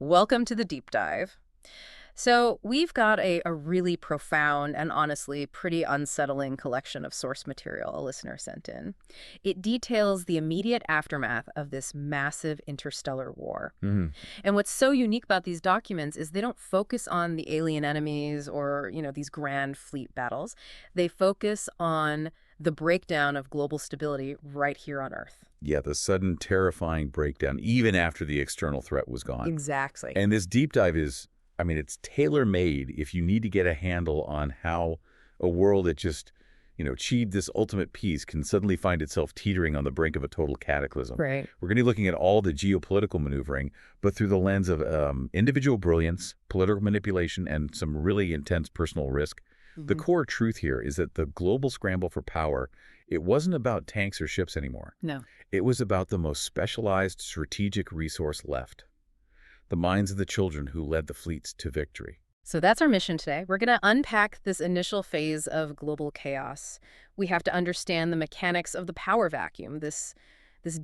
Welcome to the deep dive. So, we've got a really profound and honestly pretty unsettling collection of source material a listener sent in. It details the immediate aftermath of this massive interstellar war. Mhm. And what's so unique about these documents is they don't focus on the alien enemies or, these grand fleet battles. They focus on the breakdown of global stability right here on Earth. Yeah, the sudden terrifying breakdown, even after the external threat was gone. Exactly. And this deep dive is, it's tailor-made if you need to get a handle on how a world that just, achieved this ultimate peace can suddenly find itself teetering on the brink of a total cataclysm. Right. We're going to be looking at all the geopolitical maneuvering, but through the lens of individual brilliance, political manipulation, and some really intense personal risk. The core truth here is that the global scramble for power, it wasn't about tanks or ships anymore. No. It was about the most specialized strategic resource left, the minds of the children who led the fleets to victory. So that's our mission today. We're going to unpack this initial phase of global chaos. We have to understand the mechanics of the power vacuum, this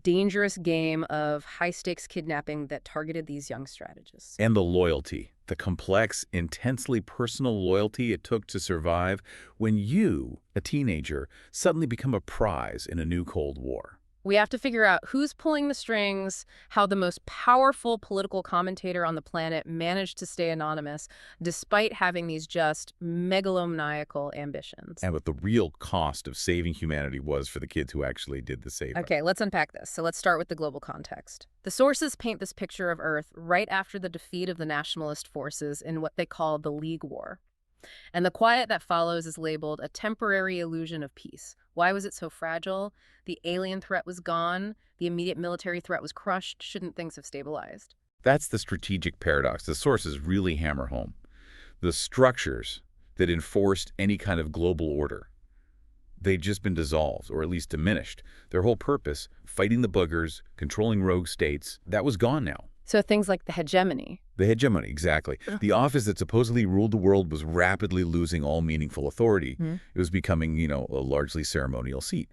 dangerous game of high-stakes kidnapping that targeted these young strategists. And the loyalty, the complex, intensely personal loyalty it took to survive when you, a teenager, suddenly become a prize in a new Cold War. We have to figure out who's pulling the strings, how the most powerful political commentator on the planet managed to stay anonymous despite having these just megalomaniacal ambitions. And what the real cost of saving humanity was for the kids who actually did the saving. Okay, let's unpack this. So let's start with the global context. The sources paint this picture of Earth right after the defeat of the nationalist forces in what they call the League War. And the quiet that follows is labeled a temporary illusion of peace. Why was it so fragile? The alien threat was gone. The immediate military threat was crushed. Shouldn't things have stabilized? That's the strategic paradox the sources really hammer home. The structures that enforced any kind of global order, they'd just been dissolved, or at least diminished. Their whole purpose, fighting the boogers, controlling rogue states, that was gone now. So things like the hegemony. The hegemony, exactly. The office that supposedly ruled the world was rapidly losing all meaningful authority. It was becoming, a largely ceremonial seat.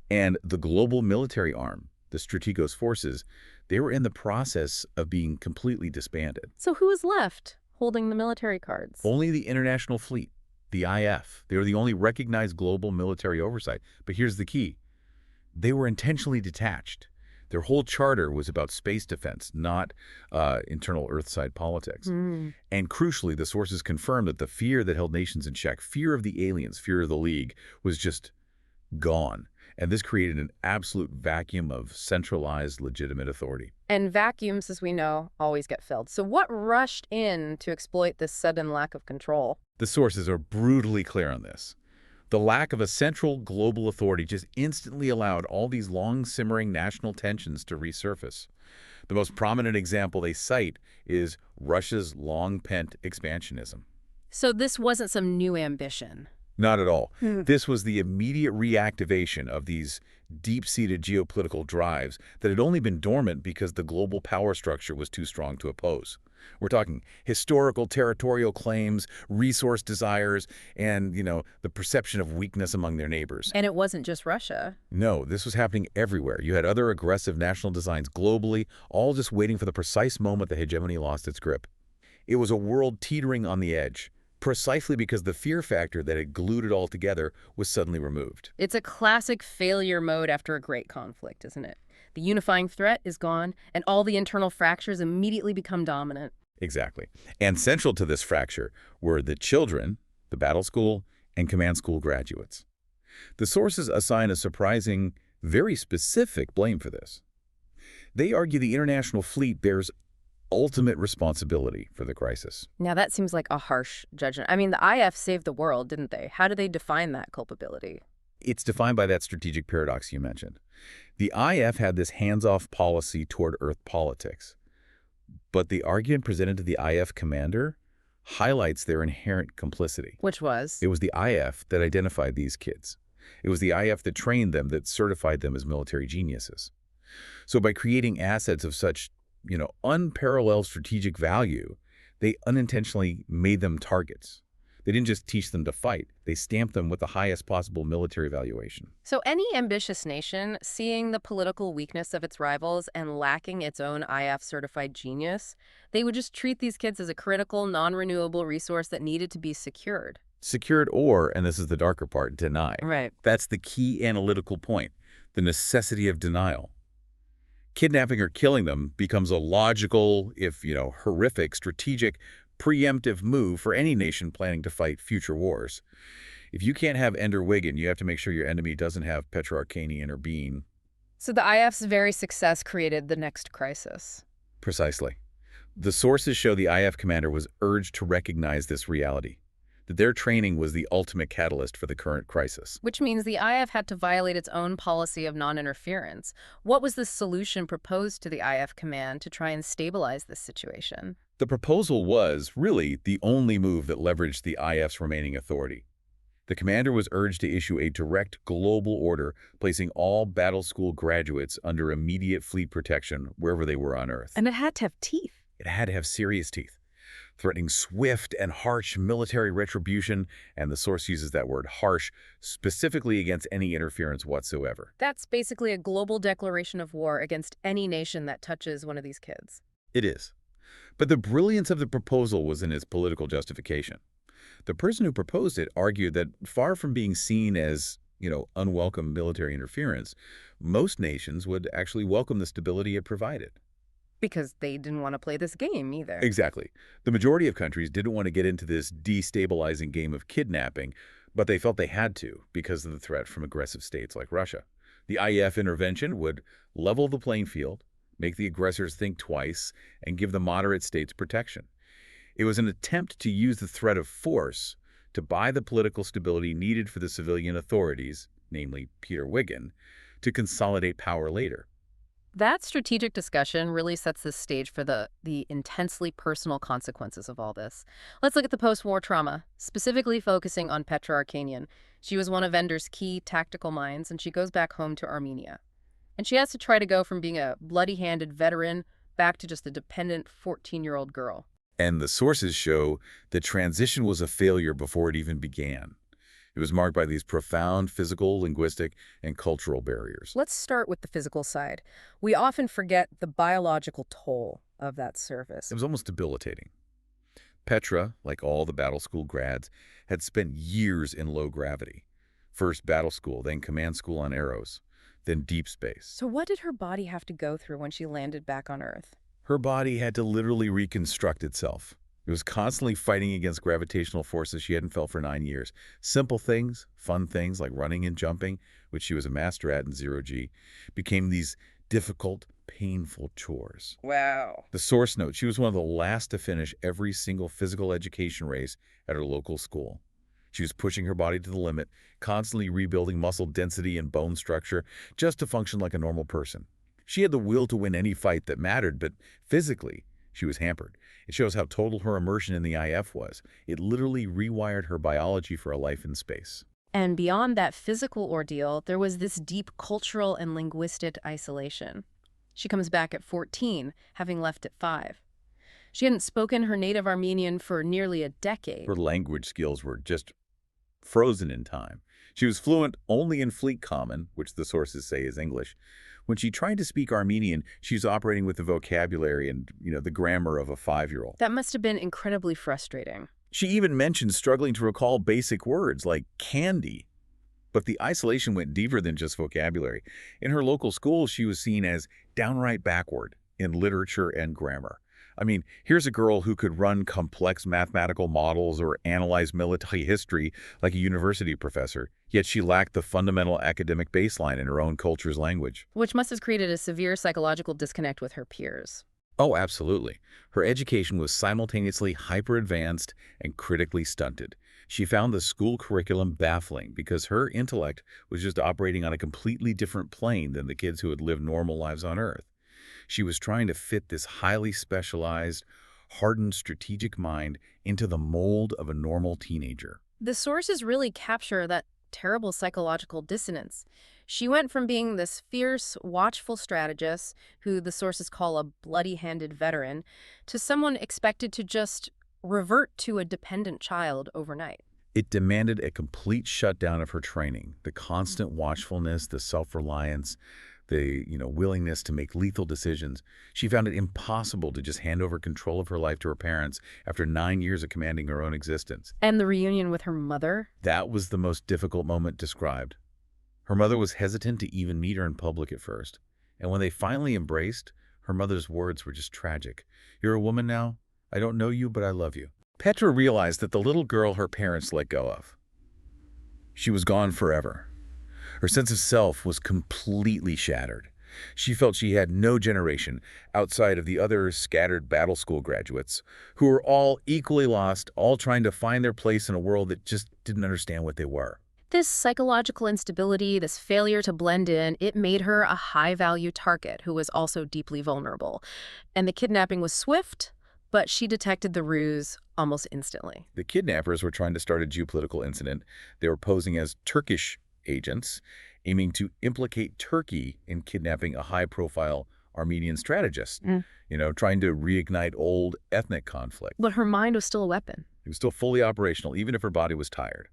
And the global military arm, the Strategos forces, they were in the process of being completely disbanded. So who was left holding the military cards? Only the international fleet, the IF. They were the only recognized global military oversight. But here's the key. They were intentionally detached. Their whole charter was about space defense, not internal Earthside politics. And crucially, the sources confirmed that the fear that held nations in check, fear of the aliens, fear of the League, was just gone. And this created an absolute vacuum of centralized, legitimate authority. And vacuums, as we know, always get filled. So what rushed in to exploit this sudden lack of control? The sources are brutally clear on this. The lack of a central global authority just instantly allowed all these long-simmering national tensions to resurface. The most prominent example they cite is Russia's long-pent expansionism. So this wasn't some new ambition. Not at all. This was the immediate reactivation of these deep-seated geopolitical drives that had only been dormant because the global power structure was too strong to oppose. We're talking historical territorial claims, resource desires, and, the perception of weakness among their neighbors. And it wasn't just Russia. No, this was happening everywhere. You had other aggressive national designs globally, all just waiting for the precise moment the hegemony lost its grip. It was a world teetering on the edge, precisely because the fear factor that had glued it all together was suddenly removed. It's a classic failure mode after a great conflict, isn't it? The unifying threat is gone, and all the internal fractures immediately become dominant. Exactly. And central to this fracture were the children, the battle school, and command school graduates. The sources assign a surprising, very specific blame for this. They argue the international fleet bears ultimate responsibility for the crisis. Now that seems like a harsh judgment. I mean, the IF saved the world, didn't they? How do they define that culpability? It's defined by that strategic paradox you mentioned. The IF had this hands-off policy toward Earth politics. But the argument presented to the IF commander highlights their inherent complicity. Which was? It was the IF that identified these kids. It was the IF that trained them, that certified them as military geniuses. So by creating assets of such, unparalleled strategic value, they unintentionally made them targets. They didn't just teach them to fight. They stamped them with the highest possible military evaluation. So any ambitious nation, seeing the political weakness of its rivals and lacking its own IF-certified genius, they would just treat these kids as a critical, non-renewable resource that needed to be secured. Secured or, and this is the darker part, denied. Right. That's the key analytical point, the necessity of denial. Kidnapping or killing them becomes a logical, if, horrific, strategic, preemptive move for any nation planning to fight future wars. If you can't have Ender Wiggin, you have to make sure your enemy doesn't have Petra or Bean. So the IF's very success created the next crisis. Precisely. The sources show the IF commander was urged to recognize this reality, that their training was the ultimate catalyst for the current crisis. Which means the IF had to violate its own policy of non-interference. What was the solution proposed to the IF command to try and stabilize this situation? The proposal was, really, the only move that leveraged the IF's remaining authority. The commander was urged to issue a direct global order placing all battle school graduates under immediate fleet protection wherever they were on Earth. And it had to have teeth. It had to have serious teeth, threatening swift and harsh military retribution, and the source uses that word harsh specifically against any interference whatsoever. That's basically a global declaration of war against any nation that touches one of these kids. It is. But the brilliance of the proposal was in its political justification. The person who proposed it argued that far from being seen as, unwelcome military interference, most nations would actually welcome the stability it provided. Because they didn't want to play this game either. Exactly. The majority of countries didn't want to get into this destabilizing game of kidnapping, but they felt they had to because of the threat from aggressive states like Russia. The IEF intervention would level the playing field, make the aggressors think twice, and give the moderate states protection. It was an attempt to use the threat of force to buy the political stability needed for the civilian authorities, namely Peter Wiggin, to consolidate power later. That strategic discussion really sets the stage for the intensely personal consequences of all this. Let's look at the post-war trauma, specifically focusing on Petra Arcanian. She was one of Ender's key tactical minds, and she goes back home to Armenia. And she has to try to go from being a bloody-handed veteran back to just a dependent 14-year-old girl. And the sources show the transition was a failure before it even began. It was marked by these profound physical, linguistic, and cultural barriers. Let's start with the physical side. We often forget the biological toll of that service. It was almost debilitating. Petra, like all the battle school grads, had spent years in low gravity. First battle school, then command school on Eros, then deep space. So what did her body have to go through when she landed back on Earth? Her body had to literally reconstruct itself. It was constantly fighting against gravitational forces she hadn't felt for 9 years. Simple things, fun things like running and jumping, which she was a master at in zero-G, became these difficult, painful chores. Wow. The source note, she was one of the last to finish every single physical education race at her local school. She was pushing her body to the limit, constantly rebuilding muscle density and bone structure just to function like a normal person. She had the will to win any fight that mattered, but physically, she was hampered. It shows how total her immersion in the IF was. It literally rewired her biology for a life in space. And beyond that physical ordeal, there was this deep cultural and linguistic isolation. She comes back at 14, having left at 5. She hadn't spoken her native Armenian for nearly a decade. Her language skills were just frozen in time. She was fluent only in Fleet Common, which the sources say is English. When she tried to speak Armenian, she was operating with the vocabulary and, the grammar of a 5-year-old. That must have been incredibly frustrating. She even mentioned struggling to recall basic words like candy. But the isolation went deeper than just vocabulary. In her local school, she was seen as downright backward in literature and grammar. I mean, here's a girl who could run complex mathematical models or analyze military history like a university professor, yet she lacked the fundamental academic baseline in her own culture's language. Which must have created a severe psychological disconnect with her peers. Oh, absolutely. Her education was simultaneously hyper-advanced and critically stunted. She found the school curriculum baffling because her intellect was just operating on a completely different plane than the kids who had lived normal lives on Earth. She was trying to fit this highly specialized, hardened strategic mind into the mold of a normal teenager. The sources really capture that terrible psychological dissonance. She went from being this fierce, watchful strategist, who the sources call a bloody-handed veteran, to someone expected to just revert to a dependent child overnight. It demanded a complete shutdown of her training, the constant watchfulness, the self-reliance, the willingness to make lethal decisions. She found it impossible to just hand over control of her life to her parents after 9 years of commanding her own existence. And the reunion with her mother? That was the most difficult moment described. Her mother was hesitant to even meet her in public at first. And when they finally embraced, her mother's words were just tragic. "You're a woman now. I don't know you, but I love you." Petra realized that the little girl her parents let go of, she was gone forever. Her sense of self was completely shattered. She felt she had no generation outside of the other scattered battle school graduates who were all equally lost, all trying to find their place in a world that just didn't understand what they were. This psychological instability, this failure to blend in, it made her a high-value target who was also deeply vulnerable. And the kidnapping was swift, but she detected the ruse almost instantly. The kidnappers were trying to start a geopolitical incident. They were posing as Turkish agents, aiming to implicate Turkey in kidnapping a high-profile Armenian strategist, trying to reignite old ethnic conflict. But her mind was still a weapon. It was still fully operational, even if her body was tired.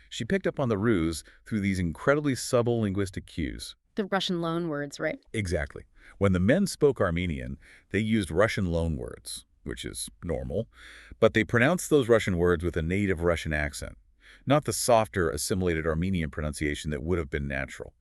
She picked up on the ruse through these incredibly subtle linguistic cues. The Russian loanwords, right? Exactly. When the men spoke Armenian, they used Russian loanwords, which is normal, but they pronounced those Russian words with a native Russian accent, not the softer, assimilated Armenian pronunciation that would have been natural.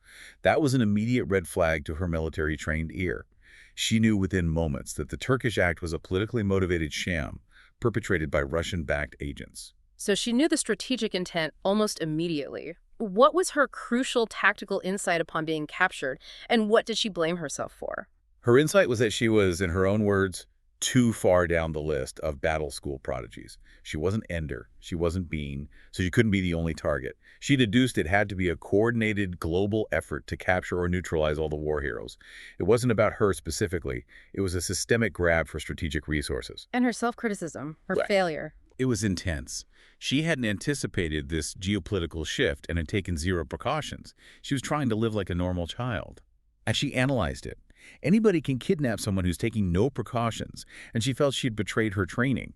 That was an immediate red flag to her military-trained ear. She knew within moments that the Turkish act was a politically motivated sham perpetrated by Russian-backed agents. So she knew the strategic intent almost immediately. What was her crucial tactical insight upon being captured, and what did she blame herself for? Her insight was that she was, in her own words, too far down the list of battle school prodigies. She wasn't Ender, she wasn't Bean, so she couldn't be the only target. She deduced it had to be a coordinated global effort to capture or neutralize all the war heroes. It wasn't about her specifically. It was a systemic grab for strategic resources. And her self-criticism, her Right. failure. It was intense. She hadn't anticipated this geopolitical shift and had taken zero precautions. She was trying to live like a normal child. And she analyzed it. Anybody can kidnap someone who's taking no precautions, and she felt she'd betrayed her training.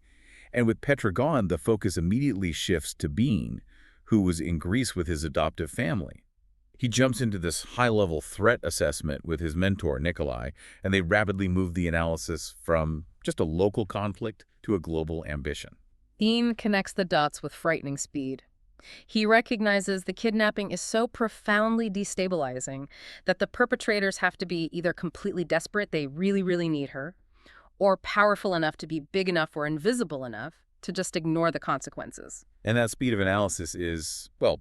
And with Petra gone, the focus immediately shifts to Bean, who was in Greece with his adoptive family. He jumps into this high-level threat assessment with his mentor, Nikolai, and they rapidly move the analysis from just a local conflict to a global ambition. Bean connects the dots with frightening speed. He recognizes the kidnapping is so profoundly destabilizing that the perpetrators have to be either completely desperate, they really, really need her, or powerful enough to be big enough or invisible enough to just ignore the consequences. And that speed of analysis is, well,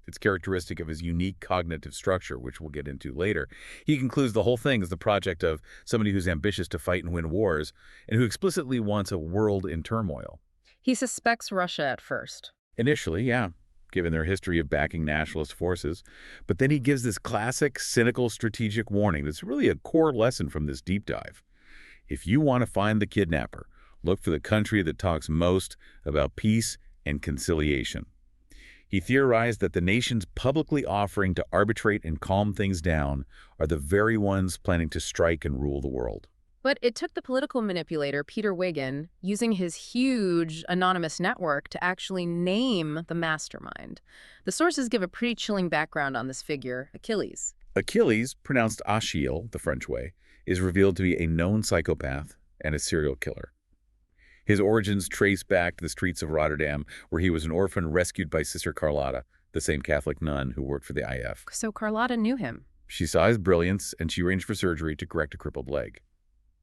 it's characteristic of his unique cognitive structure, which we'll get into later. He concludes the whole thing is the project of somebody who's ambitious to fight and win wars, and who explicitly wants a world in turmoil. He suspects Russia at first. Initially, yeah, given their history of backing nationalist forces. But then he gives this classic, cynical, strategic warning that's really a core lesson from this deep dive. If you want to find the kidnapper, look for the country that talks most about peace and conciliation. He theorized that the nations publicly offering to arbitrate and calm things down are the very ones planning to strike and rule the world. But it took the political manipulator, Peter Wiggin, using his huge anonymous network to actually name the mastermind. The sources give a pretty chilling background on this figure, Achilles. Achilles, pronounced Achilles the French way, is revealed to be a known psychopath and a serial killer. His origins trace back to the streets of Rotterdam, where he was an orphan rescued by Sister Carlotta, the same Catholic nun who worked for the IF. So Carlotta knew him. She saw his brilliance, and she arranged for surgery to correct a crippled leg.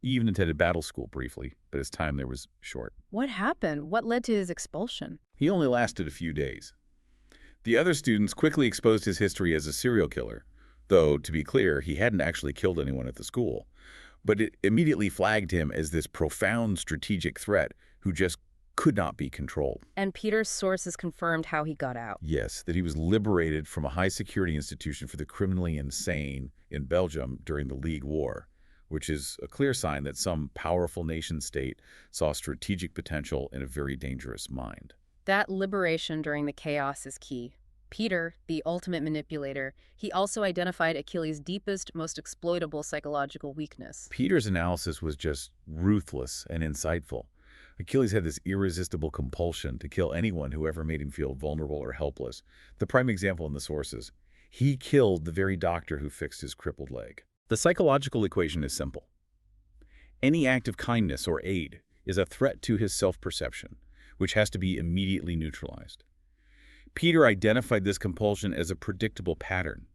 He even attended battle school briefly, but his time there was short. What happened? What led to his expulsion? He only lasted a few days. The other students quickly exposed his history as a serial killer, though, to be clear, he hadn't actually killed anyone at the school. But it immediately flagged him as this profound strategic threat who just could not be controlled. And Peter's sources confirmed how he got out. Yes, that he was liberated from a high-security institution for the criminally insane in Belgium during the League War, which is a clear sign that some powerful nation-state saw strategic potential in a very dangerous mind. That liberation during the chaos is key. Peter, the ultimate manipulator, he also identified Achilles' deepest, most exploitable psychological weakness. Peter's analysis was just ruthless and insightful. Achilles had this irresistible compulsion to kill anyone who ever made him feel vulnerable or helpless. The prime example in the sources, he killed the very doctor who fixed his crippled leg. The psychological equation is simple. Any act of kindness or aid is a threat to his self-perception, which has to be immediately neutralized. Peter identified this compulsion as a predictable pattern,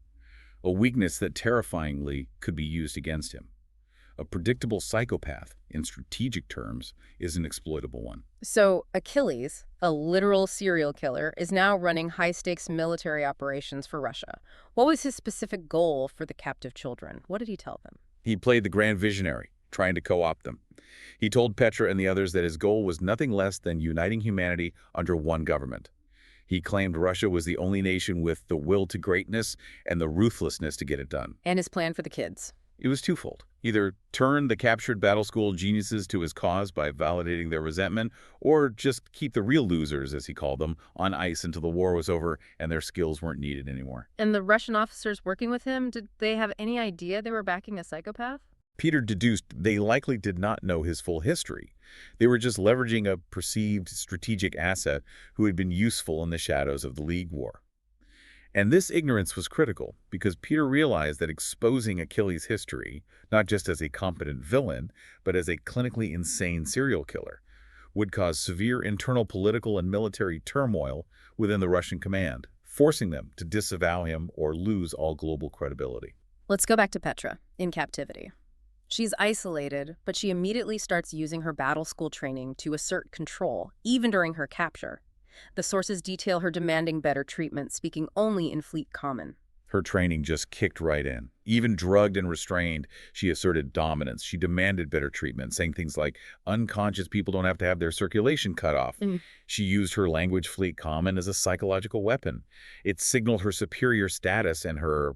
a weakness that terrifyingly could be used against him. A predictable psychopath, in strategic terms, is an exploitable one. So Achilles, a literal serial killer, is now running high-stakes military operations for Russia. What was his specific goal for the captive children? What did he tell them? He played the grand visionary, trying to co-opt them. He told Petra and the others that his goal was nothing less than uniting humanity under one government. He claimed Russia was the only nation with the will to greatness and the ruthlessness to get it done. And his plan for the kids? It was twofold. Either turn the captured battle school geniuses to his cause by validating their resentment, or just keep the real losers, as he called them, on ice until the war was over and their skills weren't needed anymore. And the Russian officers working with him, did they have any idea they were backing a psychopath? Peter deduced they likely did not know his full history. They were just leveraging a perceived strategic asset who had been useful in the shadows of the League War. And this ignorance was critical because Peter realized that exposing Achilles' history, not just as a competent villain, but as a clinically insane serial killer, would cause severe internal political and military turmoil within the Russian command, forcing them to disavow him or lose all global credibility. Let's go back to Petra, in captivity. She's isolated, but she immediately starts using her battle school training to assert control, even during her capture. The sources detail her demanding better treatment, speaking only in fleet common. Her training just kicked right in. Even drugged and restrained, she asserted dominance. She demanded better treatment, saying things like, unconscious people don't have to have their circulation cut off. She used her language fleet common as a psychological weapon. It signaled her superior status and her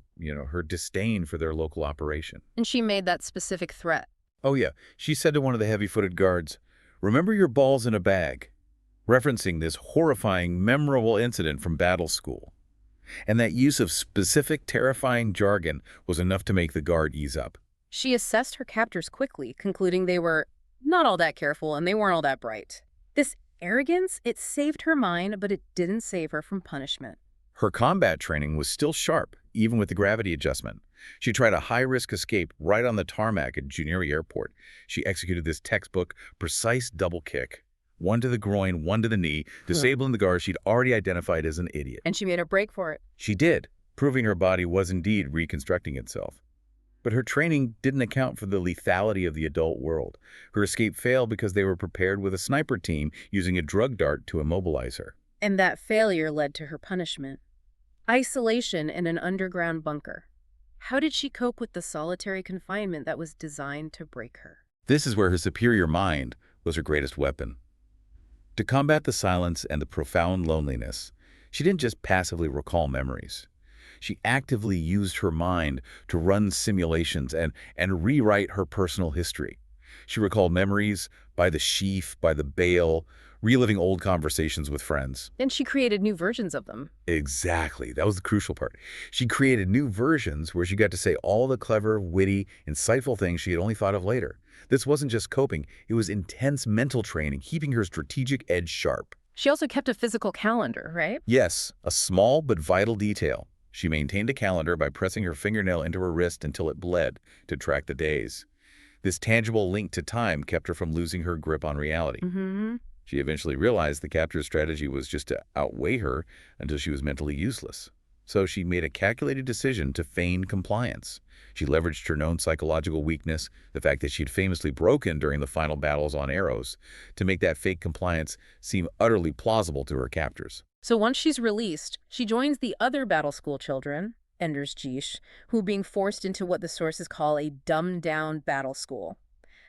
disdain for their local operation. And she made that specific threat. Oh yeah, she said to one of the heavy-footed guards, "Remember your balls in a bag," referencing this horrifying, memorable incident from battle school. And that use of specific, terrifying jargon was enough to make the guard ease up. She assessed her captors quickly, concluding they were not all that careful and they weren't all that bright. This arrogance, it saved her mind, but it didn't save her from punishment. Her combat training was still sharp, even with the gravity adjustment. She tried a high-risk escape right on the tarmac at Juneri Airport. She executed this textbook, precise double kick. One to the groin, one to the knee, disabling the guard she'd already identified as an idiot. And she made a break for it. She did, proving her body was indeed reconstructing itself. But her training didn't account for the lethality of the adult world. Her escape failed because they were prepared with a sniper team using a drug dart to immobilize her. And that failure led to her punishment. Isolation in an underground bunker. How did she cope with the solitary confinement that was designed to break her? This is where her superior mind was her greatest weapon. To combat the silence and the profound loneliness, she didn't just passively recall memories. She actively used her mind to run simulations and rewrite her personal history. She recalled memories by the sheaf, by the bale, reliving old conversations with friends. And she created new versions of them. Exactly. That was the crucial part. She created new versions where she got to say all the clever, witty, insightful things she had only thought of later. This wasn't just coping. It was intense mental training, keeping her strategic edge sharp. She also kept a physical calendar, right? Yes, a small but vital detail. She maintained a calendar by pressing her fingernail into her wrist until it bled to track the days. This tangible link to time kept her from losing her grip on reality. She eventually realized the captor's strategy was just to outweigh her until she was mentally useless. So she made a calculated decision to feign compliance. She leveraged her known psychological weakness, the fact that she'd famously broken during the final battles on Arrows, to make that fake compliance seem utterly plausible to her captors. So once she's released, she joins the other battle school children, Ender's Jish, who are being forced into what the sources call a dumbed-down battle school.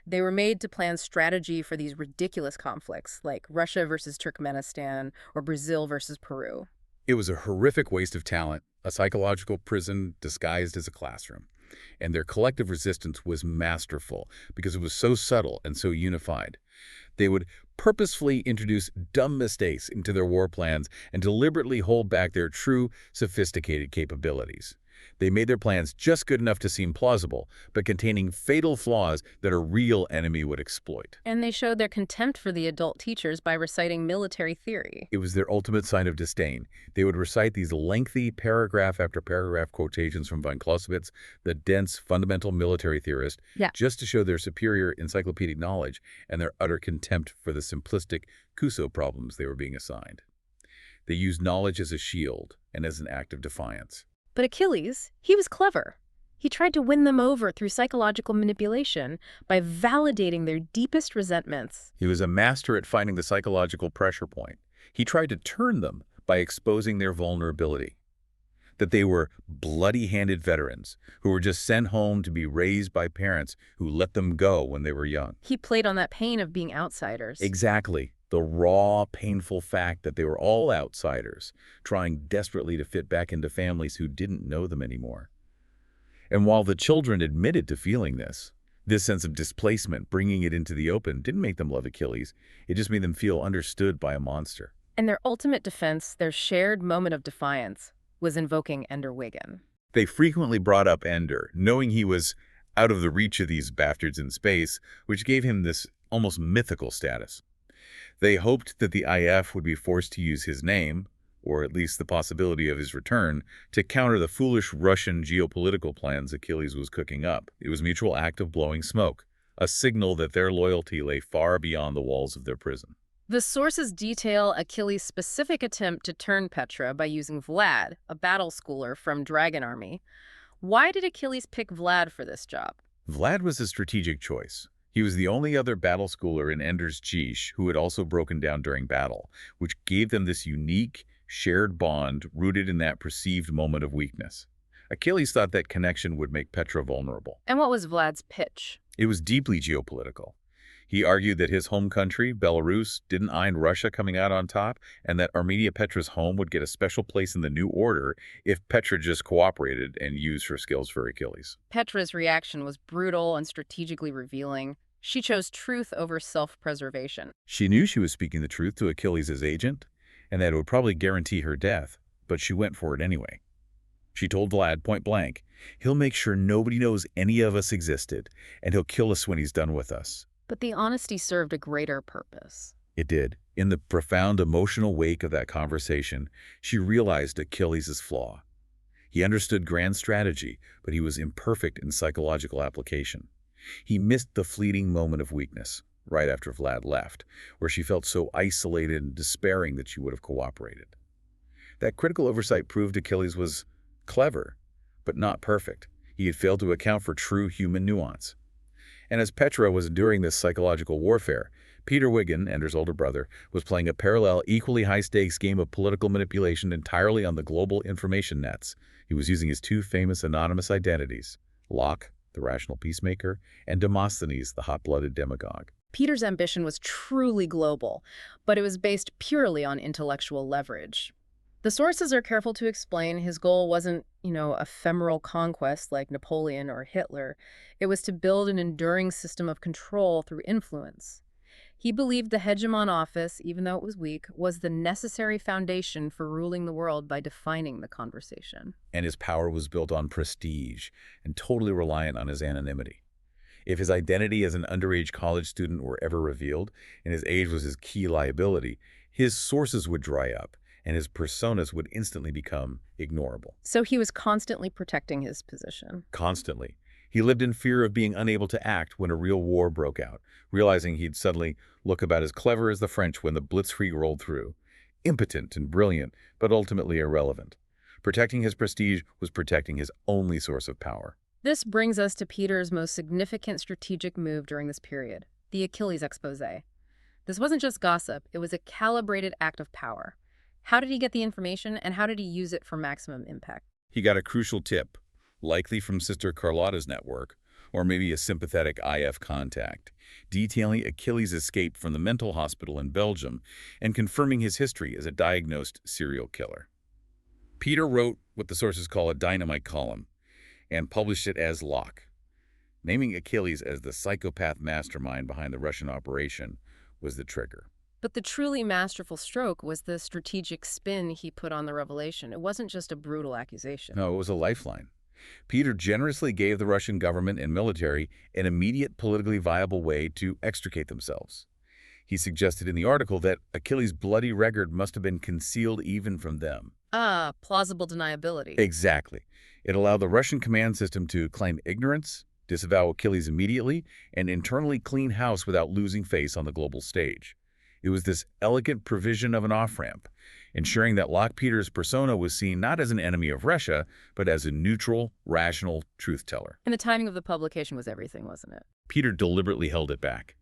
They were made to plan strategy for these ridiculous conflicts, like Russia versus Turkmenistan or Brazil versus Peru. It was a horrific waste of talent, a psychological prison disguised as a classroom. And their collective resistance was masterful because it was so subtle and so unified. They would purposefully introduce dumb mistakes into their war plans and deliberately hold back their true, sophisticated capabilities. They made their plans just good enough to seem plausible, but containing fatal flaws that a real enemy would exploit. And they showed their contempt for the adult teachers by reciting military theory. It was their ultimate sign of disdain. They would recite these lengthy paragraph after paragraph quotations from von Clausewitz, the dense fundamental military theorist, Yeah. just to show their superior encyclopedic knowledge and their utter contempt for the simplistic Cuso problems they were being assigned. They used knowledge as a shield and as an act of defiance. But Achilles, he was clever. He tried to win them over through psychological manipulation by validating their deepest resentments. He was a master at finding the psychological pressure point. He tried to turn them by exposing their vulnerability. That they were bloody-handed veterans who were just sent home to be raised by parents who let them go when they were young. He played on that pain of being outsiders. Exactly. The raw, painful fact that they were all outsiders, trying desperately to fit back into families who didn't know them anymore. And while the children admitted to feeling this sense of displacement, bringing it into the open, didn't make them love Achilles. It just made them feel understood by a monster. And their ultimate defense, their shared moment of defiance, was invoking Ender Wiggin. They frequently brought up Ender, knowing he was out of the reach of these bastards in space, which gave him this almost mythical status. They hoped that the IF would be forced to use his name, or at least the possibility of his return, to counter the foolish Russian geopolitical plans Achilles was cooking up. It was a mutual act of blowing smoke, a signal that their loyalty lay far beyond the walls of their prison. The sources detail Achilles' specific attempt to turn Petra by using Vlad, a battle schooler from Dragon Army. Why did Achilles pick Vlad for this job? Vlad was a strategic choice. He was the only other battle schooler in Ender's Geesh who had also broken down during battle, which gave them this unique, shared bond rooted in that perceived moment of weakness. Achilles thought that connection would make Petra vulnerable. And what was Vlad's pitch? It was deeply geopolitical. He argued that his home country, Belarus, didn't mind Russia coming out on top, and that Armenia Petra's home would get a special place in the new order if Petra just cooperated and used her skills for Achilles. Petra's reaction was brutal and strategically revealing. She chose truth over self-preservation. She knew she was speaking the truth to Achilles' agent, and that it would probably guarantee her death, but she went for it anyway. She told Vlad point blank, "He'll make sure nobody knows any of us existed, and he'll kill us when he's done with us." But the honesty served a greater purpose. It did. In the profound emotional wake of that conversation, she realized Achilles' flaw. He understood grand strategy, but he was imperfect in psychological application. He missed the fleeting moment of weakness, right after Vlad left, where she felt so isolated and despairing that she would have cooperated. That critical oversight proved Achilles was clever, but not perfect. He had failed to account for true human nuance. And as Petra was enduring this psychological warfare, Peter Wiggin, Ender's older brother, was playing a parallel, equally high-stakes game of political manipulation entirely on the global information nets. He was using his two famous anonymous identities, Locke, the rational peacemaker, and Demosthenes, the hot-blooded demagogue. Peter's ambition was truly global, but it was based purely on intellectual leverage. The sources are careful to explain his goal wasn't, ephemeral conquest like Napoleon or Hitler. It was to build an enduring system of control through influence. He believed the Hegemon office, even though it was weak, was the necessary foundation for ruling the world by defining the conversation. And his power was built on prestige and totally reliant on his anonymity. If his identity as an underage college student were ever revealed, and his age was his key liability, his sources would dry up, and his personas would instantly become ignorable. So he was constantly protecting his position. Constantly. He lived in fear of being unable to act when a real war broke out, realizing he'd suddenly look about as clever as the French when the Blitzkrieg rolled through. Impotent and brilliant, but ultimately irrelevant. Protecting his prestige was protecting his only source of power. This brings us to Peter's most significant strategic move during this period, the Achilles exposé. This wasn't just gossip, it was a calibrated act of power. How did he get the information, and how did he use it for maximum impact? He got a crucial tip, likely from Sister Carlotta's network, or maybe a sympathetic IF contact, detailing Achilles' escape from the mental hospital in Belgium and confirming his history as a diagnosed serial killer. Peter wrote what the sources call a dynamite column and published it as Locke. Naming Achilles as the psychopath mastermind behind the Russian operation was the trigger. But the truly masterful stroke was the strategic spin he put on the revelation. It wasn't just a brutal accusation. No, it was a lifeline. Peter generously gave the Russian government and military an immediate politically viable way to extricate themselves. He suggested in the article that Achilles' bloody record must have been concealed even from them. Ah, plausible deniability. Exactly. It allowed the Russian command system to claim ignorance, disavow Achilles immediately, and internally clean house without losing face on the global stage. It was this elegant provision of an off-ramp, ensuring that Locke Peter's persona was seen not as an enemy of Russia, but as a neutral, rational truth-teller. And the timing of the publication was everything, wasn't it? Peter deliberately held it back.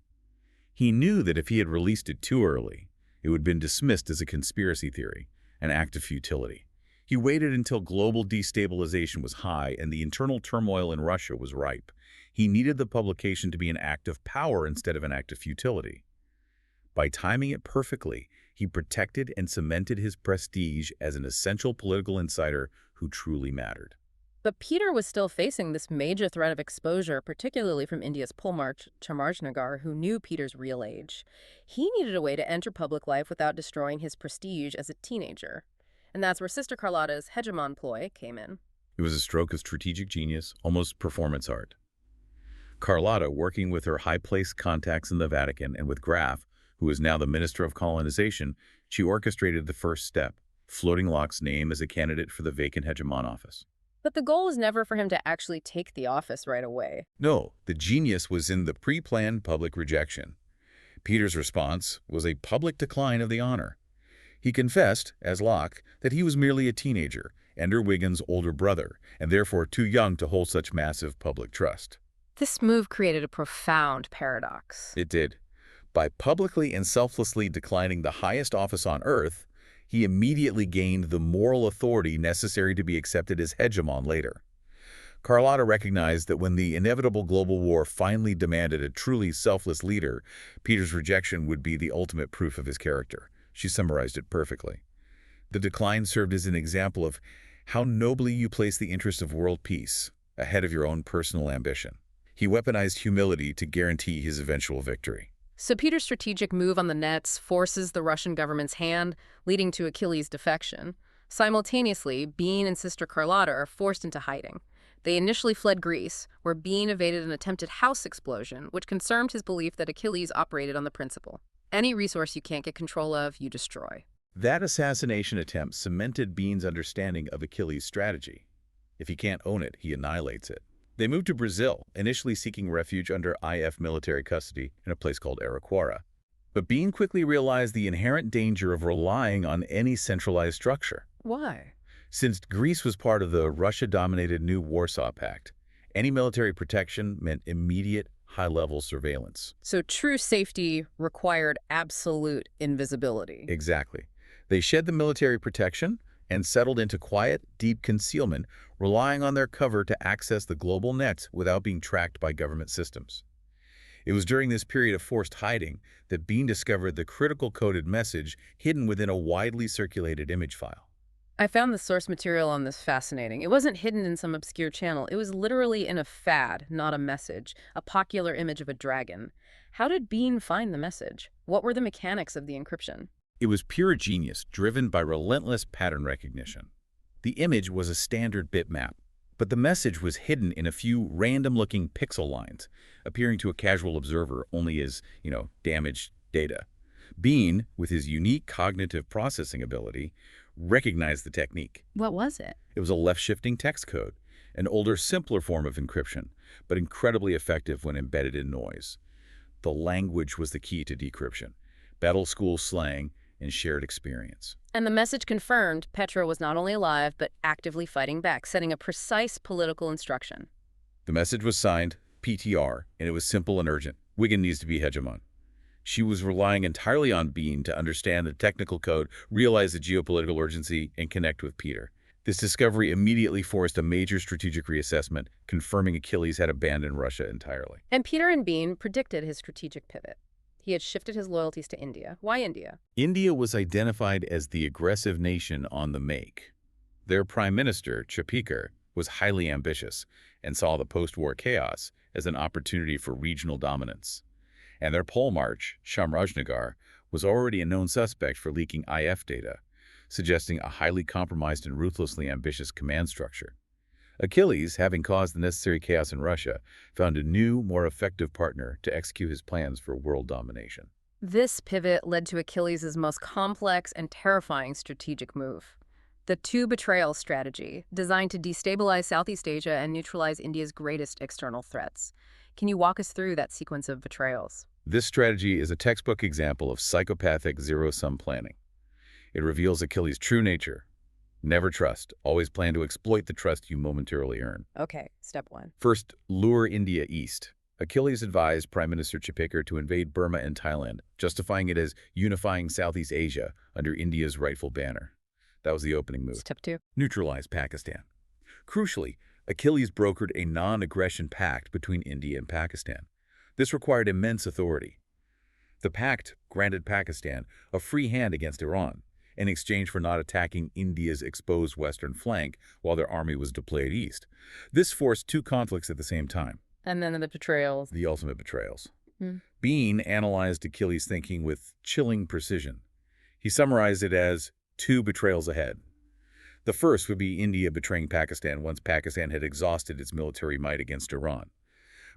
He knew that if he had released it too early, it would have been dismissed as a conspiracy theory, an act of futility. He waited until global destabilization was high and the internal turmoil in Russia was ripe. He needed the publication to be an act of power instead of an act of futility. By timing it perfectly, he protected and cemented his prestige as an essential political insider who truly mattered. But Peter was still facing this major threat of exposure, particularly from India's Pulmarch Chamarjanagar, who knew Peter's real age. He needed a way to enter public life without destroying his prestige as a teenager. And that's where Sister Carlotta's Hegemon ploy came in. It was a stroke of strategic genius, almost performance art. Carlotta, working with her high-placed contacts in the Vatican and with Graf, who is now the Minister of Colonization, she orchestrated the first step, floating Locke's name as a candidate for the vacant Hegemon office. But the goal was never for him to actually take the office right away. No, the genius was in the pre-planned public rejection. Peter's response was a public decline of the honor. He confessed, as Locke, that he was merely a teenager, Ender Wiggin's older brother, and therefore too young to hold such massive public trust. This move created a profound paradox. It did. By publicly and selflessly declining the highest office on Earth, he immediately gained the moral authority necessary to be accepted as hegemon later. Carlotta recognized that when the inevitable global war finally demanded a truly selfless leader, Peter's rejection would be the ultimate proof of his character. She summarized it perfectly. The decline served as an example of how nobly you place the interest of world peace ahead of your own personal ambition. He weaponized humility to guarantee his eventual victory. So Peter's strategic move on the nets forces the Russian government's hand, leading to Achilles' defection. Simultaneously, Bean and Sister Carlotta are forced into hiding. They initially fled Greece, where Bean evaded an attempted house explosion, which confirmed his belief that Achilles operated on the principle. Any resource you can't get control of, you destroy. That assassination attempt cemented Bean's understanding of Achilles' strategy. If he can't own it, he annihilates it. They moved to Brazil, initially seeking refuge under IF military custody in a place called Araraquara. But Bean quickly realized the inherent danger of relying on any centralized structure. Why? Since Greece was part of the Russia-dominated New Warsaw Pact, any military protection meant immediate, high-level surveillance. So true safety required absolute invisibility. Exactly. They shed the military protection and settled into quiet, deep concealment, relying on their cover to access the global nets without being tracked by government systems. It was during this period of forced hiding that Bean discovered the critical coded message hidden within a widely circulated image file. I found the source material on this fascinating. It wasn't hidden in some obscure channel. It was literally in a fad, not a message, a popular image of a dragon. How did Bean find the message? What were the mechanics of the encryption? It was pure genius, driven by relentless pattern recognition. The image was a standard bitmap, but the message was hidden in a few random-looking pixel lines, appearing to a casual observer only as, damaged data. Bean, with his unique cognitive processing ability, recognized the technique. What was it? It was a left-shifting text code, an older, simpler form of encryption, but incredibly effective when embedded in noise. The language was the key to decryption, battle school slang, and shared experience. And the message confirmed Petra was not only alive, but actively fighting back, setting a precise political instruction. The message was signed PTR, and it was simple and urgent. Wiggin needs to be hegemon. She was relying entirely on Bean to understand the technical code, realize the geopolitical urgency, and connect with Peter. This discovery immediately forced a major strategic reassessment, confirming Achilles had abandoned Russia entirely. And Peter and Bean predicted his strategic pivot. He had shifted his loyalties to India. Why India? India was identified as the aggressive nation on the make. Their prime minister, Chapekar, was highly ambitious and saw the post-war chaos as an opportunity for regional dominance. And their polemarch, Chamarjanagar, was already a known suspect for leaking IF data, suggesting a highly compromised and ruthlessly ambitious command structure. Achilles, having caused the necessary chaos in Russia, found a new, more effective partner to execute his plans for world domination. This pivot led to Achilles' most complex and terrifying strategic move. The two betrayal strategy, designed to destabilize Southeast Asia and neutralize India's greatest external threats. Can you walk us through that sequence of betrayals? This strategy is a textbook example of psychopathic zero-sum planning. It reveals Achilles' true nature. Never trust. Always plan to exploit the trust you momentarily earn. Okay, step one. First, lure India east. Achilles advised Prime Minister Chipikar to invade Burma and Thailand, justifying it as unifying Southeast Asia under India's rightful banner. That was the opening move. Step two. Neutralize Pakistan. Crucially, Achilles brokered a non-aggression pact between India and Pakistan. This required immense authority. The pact granted Pakistan a free hand against Iran, in exchange for not attacking India's exposed western flank while their army was deployed east. This forced two conflicts at the same time. And then the betrayals. The ultimate betrayals. Bean analyzed Achilles' thinking with chilling precision. He summarized it as two betrayals ahead. The first would be India betraying Pakistan once Pakistan had exhausted its military might against Iran.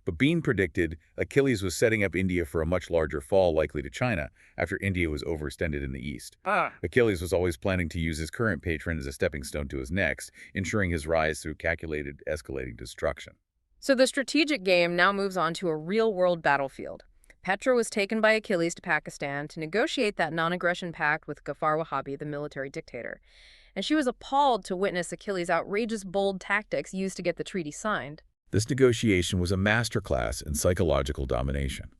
But Bean predicted Achilles was setting up India for a much larger fall, likely to China, after India was overextended in the east. Achilles was always planning to use his current patron as a stepping stone to his next, ensuring his rise through calculated, escalating destruction. So the strategic game now moves on to a real-world battlefield. Petra was taken by Achilles to Pakistan to negotiate that non-aggression pact with Ghaffar Wahhabi, the military dictator. And she was appalled to witness Achilles' outrageous, bold tactics used to get the treaty signed. This negotiation was a masterclass in psychological domination.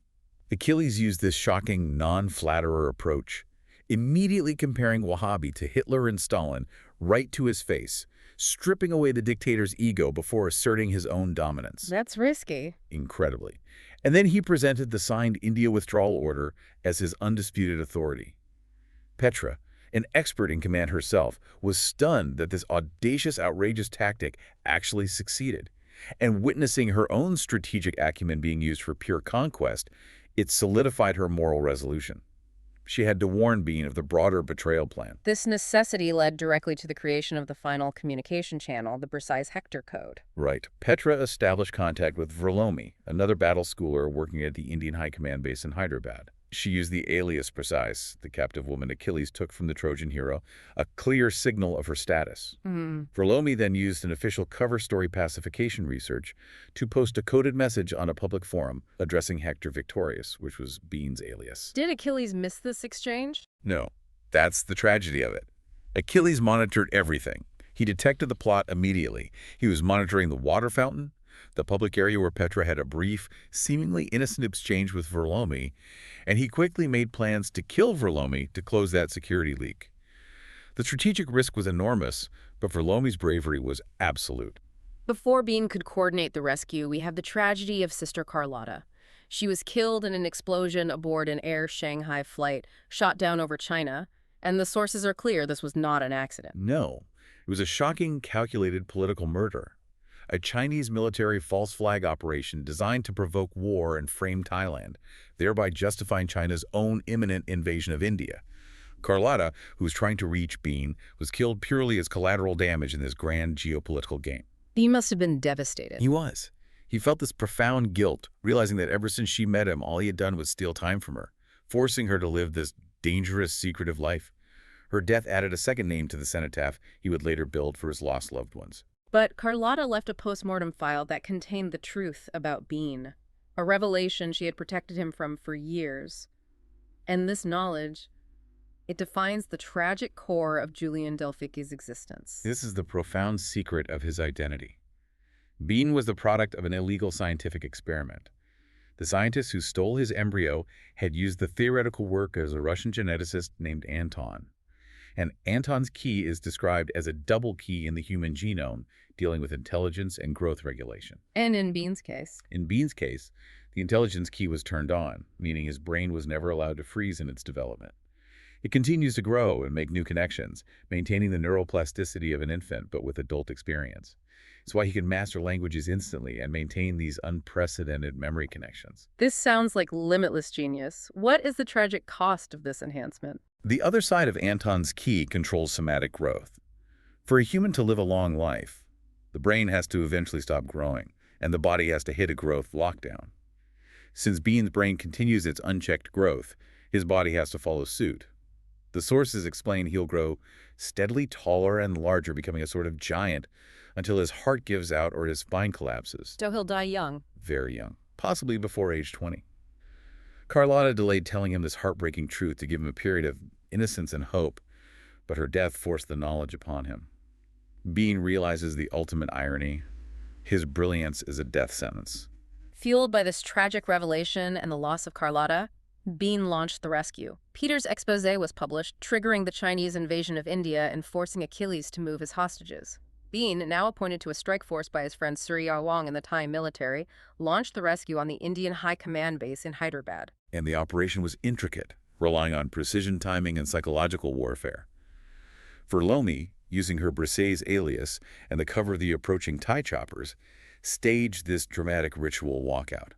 Achilles used this shocking, non-flatterer approach, immediately comparing Wahhabi to Hitler and Stalin right to his face, stripping away the dictator's ego before asserting his own dominance. That's risky. Incredibly. And then he presented the signed India withdrawal order as his undisputed authority. Petra, an expert in command herself, was stunned that this audacious, outrageous tactic actually succeeded. And witnessing her own strategic acumen being used for pure conquest, it solidified her moral resolution. She had to warn Bean of the broader betrayal plan. This necessity led directly to the creation of the final communication channel, the precise Hector Code. Right. Petra established contact with Vrlomi, another battle schooler working at the Indian High Command base in Hyderabad. She used the alias Precise, the captive woman Achilles took from the Trojan hero, a clear signal of her status. Vrlomi then used an official cover story pacification research to post a coded message on a public forum addressing Hector Victorious, which was Bean's alias. Did Achilles miss this exchange? No, that's the tragedy of it. Achilles monitored everything. He detected the plot immediately. He was monitoring the water fountain, the public area where Petra had a brief, seemingly innocent exchange with Vrlomi, and he quickly made plans to kill Vrlomi to close that security leak. The strategic risk was enormous, but Vrlomi's bravery was absolute. Before Bean could coordinate the rescue, we have the tragedy of Sister Carlotta. She was killed in an explosion aboard an Air Shanghai flight, shot down over China, and the sources are clear this was not an accident. No, it was a shocking, calculated political murder. A Chinese military false flag operation designed to provoke war and frame Thailand, thereby justifying China's own imminent invasion of India. Carlotta, who was trying to reach Bean, was killed purely as collateral damage in this grand geopolitical game. Bean must have been devastated. He was. He felt this profound guilt, realizing that ever since she met him, all he had done was steal time from her, forcing her to live this dangerous, secretive life. Her death added a second name to the cenotaph he would later build for his lost loved ones. But Carlotta left a postmortem file that contained the truth about Bean, a revelation she had protected him from for years. And this knowledge, it defines the tragic core of Julian Delficky's existence. This is the profound secret of his identity. Bean was the product of an illegal scientific experiment. The scientist who stole his embryo had used the theoretical work of a Russian geneticist named Anton. And Anton's key is described as a double key in the human genome, dealing with intelligence and growth regulation. And in Bean's case? In Bean's case, the intelligence key was turned on, meaning his brain was never allowed to freeze in its development. It continues to grow and make new connections, maintaining the neuroplasticity of an infant but with adult experience. It's why he can master languages instantly and maintain these unprecedented memory connections. This sounds like limitless genius. What is the tragic cost of this enhancement? The other side of Anton's key controls somatic growth. For a human to live a long life, the brain has to eventually stop growing, and the body has to hit a growth lockdown. Since Bean's brain continues its unchecked growth, his body has to follow suit. The sources explain he'll grow steadily taller and larger, becoming a sort of giant, until his heart gives out or his spine collapses. So he'll die young. Very young, possibly before age 20. Carlotta delayed telling him this heartbreaking truth to give him a period of innocence and hope, but her death forced the knowledge upon him. Bean realizes the ultimate irony. His brilliance is a death sentence. Fueled by this tragic revelation and the loss of Carlotta, Bean launched the rescue. Peter's expose was published, triggering the Chinese invasion of India and forcing Achilles to move his hostages. Bean, now appointed to a strike force by his friend Surya Wang in the Thai military, launched the rescue on the Indian High Command base in Hyderabad. And the operation was intricate, relying on precision timing and psychological warfare. For Lomi, using her Briseis alias and the cover of the approaching Thai choppers, staged this dramatic ritual walkout.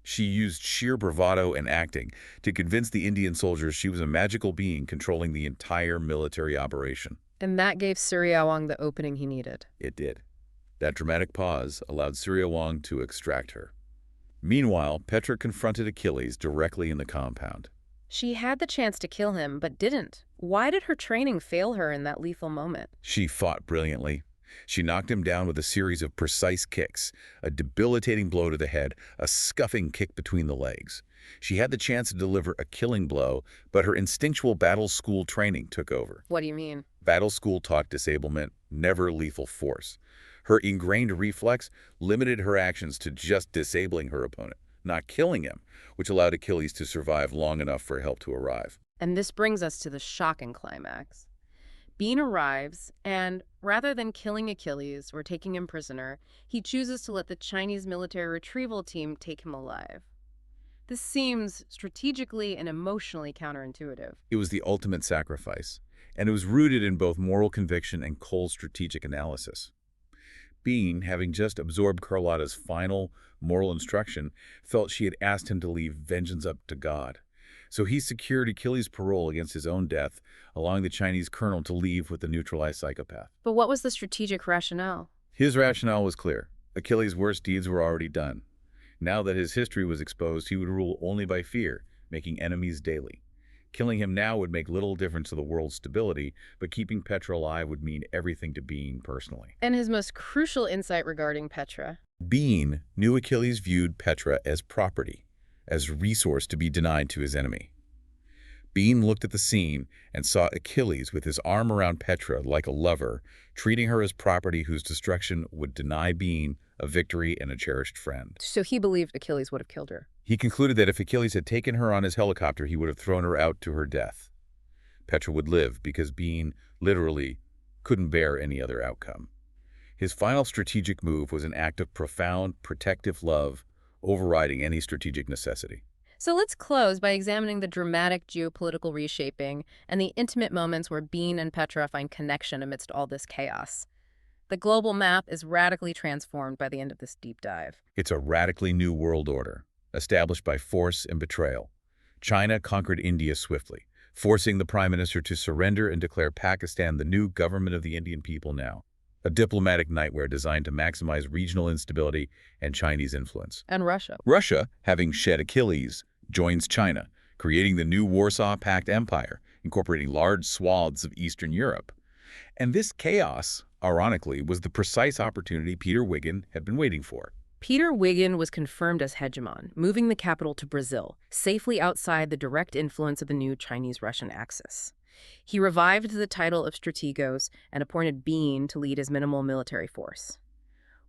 She used sheer bravado and acting to convince the Indian soldiers she was a magical being controlling the entire military operation. And that gave Surya Wang the opening he needed. It did. That dramatic pause allowed Surya Wang to extract her. Meanwhile, Petra confronted Achilles directly in the compound. She had the chance to kill him, but didn't. Why did her training fail her in that lethal moment? She fought brilliantly. She knocked him down with a series of precise kicks, a debilitating blow to the head, a scuffing kick between the legs. She had the chance to deliver a killing blow, but her instinctual battle school training took over. What do you mean? Battle school taught disablement, never lethal force. Her ingrained reflex limited her actions to just disabling her opponent, not killing him, which allowed Achilles to survive long enough for help to arrive. And this brings us to the shocking climax. Bean arrives, and rather than killing Achilles or taking him prisoner, he chooses to let the Chinese military retrieval team take him alive. This seems strategically and emotionally counterintuitive. It was the ultimate sacrifice, and it was rooted in both moral conviction and cold strategic analysis. Bean, having just absorbed Carlotta's final moral instruction, felt she had asked him to leave vengeance up to God. So he secured Achilles' parole against his own death, allowing the Chinese colonel to leave with the neutralized psychopath. But what was the strategic rationale? His rationale was clear. Achilles' worst deeds were already done. Now that his history was exposed, he would rule only by fear, making enemies daily. Killing him now would make little difference to the world's stability, but keeping Petra alive would mean everything to Bean personally. And his most crucial insight regarding Petra. Bean knew Achilles viewed Petra as property, as resource to be denied to his enemy. Bean looked at the scene and saw Achilles with his arm around Petra like a lover, treating her as property whose destruction would deny Bean a victory and a cherished friend. So he believed Achilles would have killed her. He concluded that if Achilles had taken her on his helicopter, he would have thrown her out to her death. Petra would live because Bean literally couldn't bear any other outcome. His final strategic move was an act of profound, protective love, overriding any strategic necessity. So let's close by examining the dramatic geopolitical reshaping and the intimate moments where Bean and Petra find connection amidst all this chaos. The global map is radically transformed by the end of this deep dive. It's a radically new world order, established by force and betrayal. China conquered India swiftly, forcing the Prime Minister to surrender and declare Pakistan the new government of the Indian people now. A diplomatic nightmare designed to maximize regional instability and Chinese influence. And Russia. Russia, having shed Achilles, joins China, creating the new Warsaw Pact Empire, incorporating large swaths of Eastern Europe. And this chaos, ironically, was the precise opportunity Peter Wiggin had been waiting for. Peter Wiggin was confirmed as Hegemon, moving the capital to Brazil, safely outside the direct influence of the new Chinese-Russian axis. He revived the title of strategos and appointed Bean to lead his minimal military force.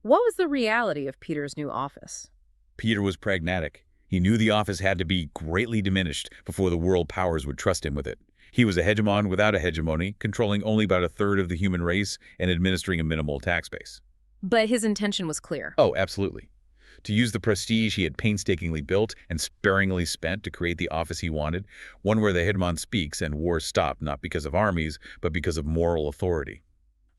What was the reality of Peter's new office? Peter was pragmatic. He knew the office had to be greatly diminished before the world powers would trust him with it. He was a hegemon without a hegemony, controlling only about a third of the human race and administering a minimal tax base. But his intention was clear. Oh, absolutely. to use the prestige he had painstakingly built and sparingly spent to create the office he wanted, one where the Hegemon speaks and wars stop not because of armies, but because of moral authority.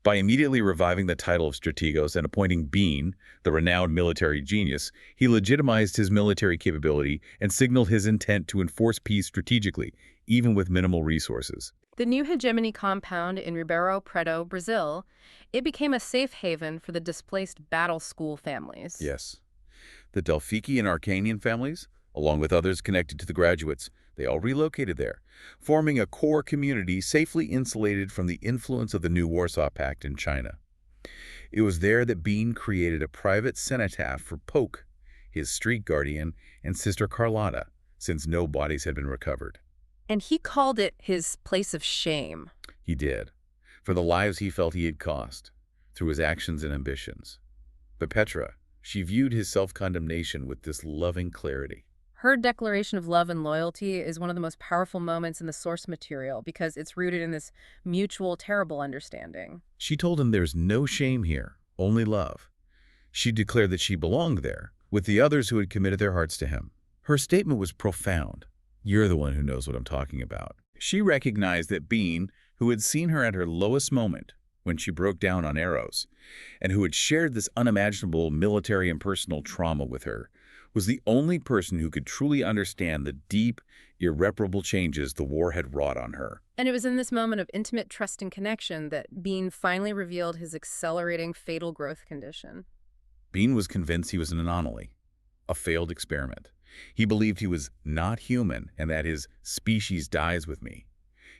By immediately reviving the title of strategos and appointing Bean, the renowned military genius, he legitimized his military capability and signaled his intent to enforce peace strategically, even with minimal resources. The new hegemony compound in Ribeirão Preto, Brazil, it became a safe haven for the displaced battle school families. Yes. The Delphiki and Arcanian families, along with others connected to the graduates, they all relocated there, forming a core community safely insulated from the influence of the new Warsaw Pact in China. It was there that Bean created a private cenotaph for Poke, his street guardian, and sister Carlotta, since no bodies had been recovered. And he called it his place of shame. He did, for the lives he felt he had cost, through his actions and ambitions. But Petra, she viewed his self-condemnation with this loving clarity. Her declaration of love and loyalty is one of the most powerful moments in the source material because it's rooted in this mutual, terrible understanding. She told him there's no shame here, only love. She declared that she belonged there, with the others who had committed their hearts to him. Her statement was profound. You're the one who knows what I'm talking about. She recognized that Bean, who had seen her at her lowest moment, when she broke down on Eros, and who had shared this unimaginable military and personal trauma with her, was the only person who could truly understand the deep, irreparable changes the war had wrought on her. And it was in this moment of intimate trust and connection that Bean finally revealed his accelerating fatal growth condition. Bean was convinced he was an anomaly, a failed experiment. He believed he was not human and that his species dies with me.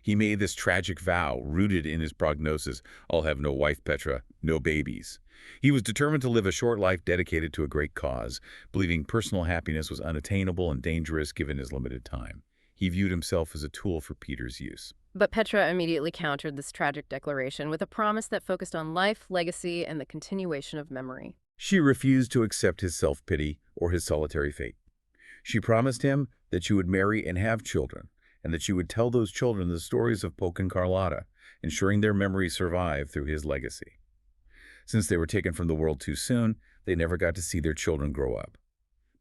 He made this tragic vow, rooted in his prognosis, I'll have no wife, Petra, no babies. He was determined to live a short life dedicated to a great cause, believing personal happiness was unattainable and dangerous given his limited time. He viewed himself as a tool for Peter's use. But Petra immediately countered this tragic declaration with a promise that focused on life, legacy, and the continuation of memory. She refused to accept his self-pity or his solitary fate. She promised him that she would marry and have children, and that she would tell those children the stories of Poke and Carlotta, ensuring their memories survive through his legacy. Since they were taken from the world too soon, they never got to see their children grow up.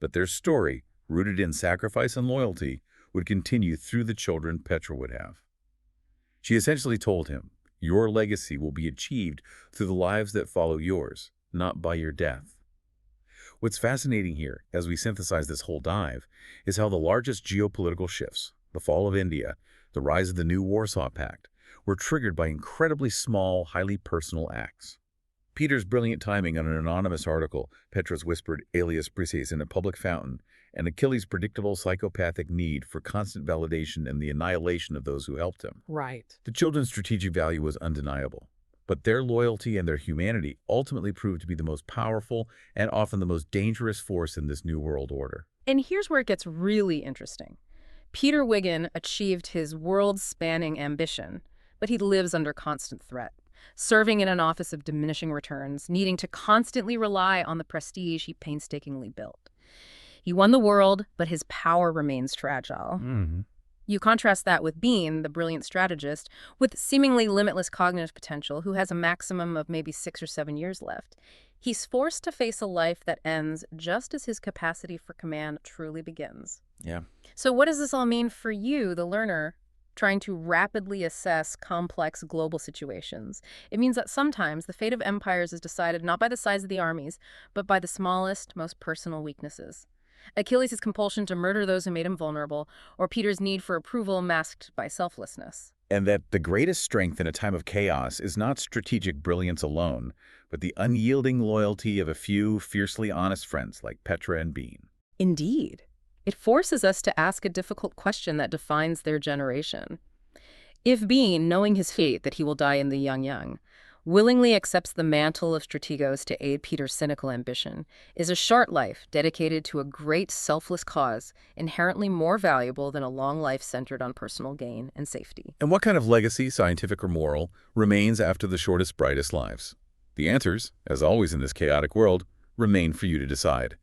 But their story, rooted in sacrifice and loyalty, would continue through the children Petra would have. She essentially told him, your legacy will be achieved through the lives that follow yours, not by your death. What's fascinating here, as we synthesize this whole dive, is how the largest geopolitical shifts, the fall of India, the rise of the new Warsaw Pact, were triggered by incredibly small, highly personal acts. Peter's brilliant timing on an anonymous article, Petra's whispered alias Brises in a public fountain, and Achilles' predictable psychopathic need for constant validation and the annihilation of those who helped him. Right. The children's strategic value was undeniable, but their loyalty and their humanity ultimately proved to be the most powerful and often the most dangerous force in this new world order. And here's where it gets really interesting. Peter Wiggin achieved his world-spanning ambition, but he lives under constant threat, serving in an office of diminishing returns, needing to constantly rely on the prestige he painstakingly built. He won the world, but his power remains fragile. You contrast that with Bean, the brilliant strategist, with seemingly limitless cognitive potential, who has a maximum of maybe 6 or 7 years left. He's forced to face a life that ends just as his capacity for command truly begins. Yeah. So what does this all mean for you, the learner, trying to rapidly assess complex global situations? It means that sometimes the fate of empires is decided not by the size of the armies, but by the smallest, most personal weaknesses. Achilles' compulsion to murder those who made him vulnerable, or Peter's need for approval masked by selflessness. And that the greatest strength in a time of chaos is not strategic brilliance alone, but the unyielding loyalty of a few fiercely honest friends like Petra and Bean. Indeed. It forces us to ask a difficult question that defines their generation. If Bean, knowing his fate that he will die in the young, willingly accepts the mantle of strategos to aid Peter's cynical ambition, is a short life dedicated to a great selfless cause inherently more valuable than a long life centered on personal gain and safety. And what kind of legacy, scientific or moral, remains after the shortest, brightest lives? The answers, as always in this chaotic world, remain for you to decide.